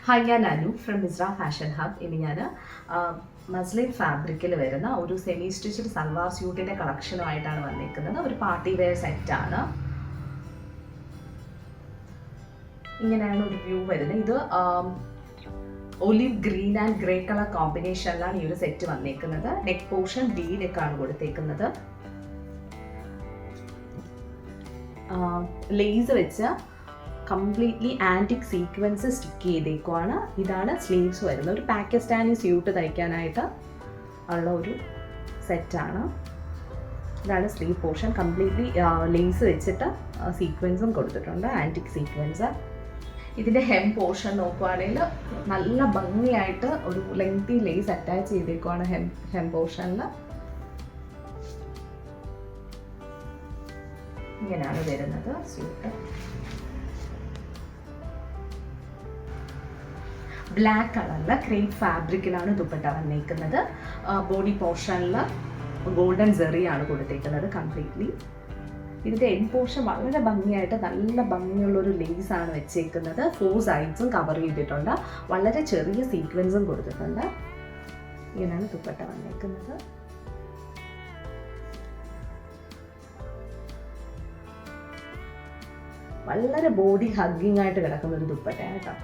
Hi, ഞാൻ Anu from മിസ്ര fashion hub. ഇനി ഞാൻ മസ്ലിൻ ഫാബ്രിക്കിൽ വരുന്ന ഒരു സെമി സ്റ്റിച്ച്ഡ് സൽവാർ സ്യൂട്ടിൻ്റെ കളക്ഷനുമായിട്ടാണ് വന്നിരിക്കുന്നത്. ഒരു പാർട്ടി വെയർ സെറ്റാണ്. ഇങ്ങനെയാണ് ഒരു വ്യൂ വരുന്നത്. ഇത് olive green and grey colour കോമ്പിനേഷനിലാണ് ഈ ഒരു സെറ്റ് വന്നിരിക്കുന്നത്. നെക്ക് പോർഷൻ ഡി നെക്കാണ് കൊടുത്തേക്കുന്നത്. ലേസ് വെച്ച് കംപ്ലീറ്റ്ലി ആൻറ്റിക് സീക്വൻസ് സ്റ്റിക്ക് ചെയ്തേക്കുവാണ്. ഇതാണ് സ്ലീവ്സ് വരുന്നത്. ഒരു പാകിസ്ഥാനി സ്യൂട്ട് തയ്ക്കാനായിട്ട് ഉള്ള ഒരു സെറ്റാണ്. ഇതാണ് സ്ലീവ് പോർഷൻ. കംപ്ലീറ്റ്ലി ലേസ് വെച്ചിട്ട് സീക്വൻസും കൊടുത്തിട്ടുണ്ട്, ആൻറ്റിക് സീക്വൻസ്. ഇതിൻ്റെ ഹെം പോർഷൻ നോക്കുവാണെങ്കിൽ നല്ല ഭംഗിയായിട്ട് ഒരു ലെങ്തി ലേസ് അറ്റാച്ച് ചെയ്തേക്കുവാണ് ഹെം പോർഷനിൽ. ഇങ്ങനെയാണ് വരുന്നത് സ്യൂട്ട്. ബ്ലാക്ക് കളറിൽ ക്രേപ്പ് ഫാബ്രിക്കിലാണ് ദുപ്പട്ട വന്നേക്കുന്നത്. ബോഡി പോർഷനിൽ ഗോൾഡൻ സെറിയാണ് കൊടുത്തേക്കുന്നത് കംപ്ലീറ്റ്ലി. ഇതിൻ്റെ എൻഡ് പോർഷൻ വളരെ ഭംഗിയായിട്ട് നല്ല ഭംഗിയുള്ളൊരു ലേസാണ് വെച്ചേക്കുന്നത്. 4 സൈഡ്സും കവർ ചെയ്തിട്ടുണ്ട്. വളരെ ചെറിയ സീക്വൻസും കൊടുത്തിട്ടുണ്ട്. ഇങ്ങനെയാണ് ദുപ്പട്ട വന്നേക്കുന്നത്. വളരെ ബോഡി ഹഗ്ഗിങ് ആയിട്ട് കിടക്കുന്ന ഒരു ദുപ്പട്ടയാണ് കേട്ടോ.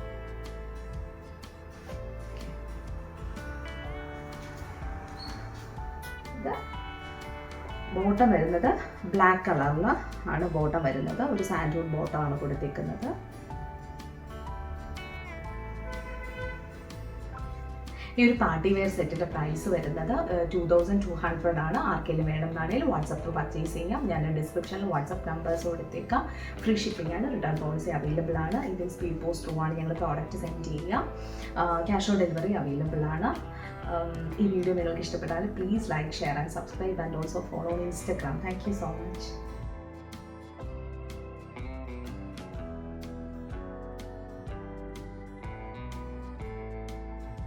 ബോട്ടം വരുന്നത് ബ്ലാക്ക് കളറിൽ ആണ് ബോട്ടം വരുന്നത്. ഒരു സാൻഡ്വുഡ് ബോട്ടം ആണ് കൊടുത്തേക്കുന്നത്. ഈ ഒരു പാർട്ടി വെയർ സെറ്റിൻ്റെ പ്രൈസ് വരുന്നത് 2200 ആണ്. ആർക്കെങ്കിലും വേണമെന്നാണെങ്കിൽ വാട്സപ്പ് പർച്ചേസ് ചെയ്യാം. ഞാൻ ഡിസ്ക്രിപ്ഷനിൽ വാട്സപ്പ് നമ്പേഴ്സ് കൊടുത്തേക്കാം. ഫ്രീ ഷിപ്പിംഗ് ആണ്. റിട്ടേൺ പോളിസി അവൈലബിൾ ആണ്. ഇതിൽ സ്പീഡ് പോസ്റ്റ് ത്രൂ ആണ് ഞങ്ങൾ പ്രോഡക്റ്റ് സെൻഡ് ചെയ്യാം. ക്യാഷ് ഓൺ ഡെലിവറി അവൈലബിൾ ആണ്. ഈ വീഡിയോ നിങ്ങൾക്ക് ഇഷ്ടപ്പെട്ടാൽ please like, share and subscribe and also follow on Instagram. Thank you so much.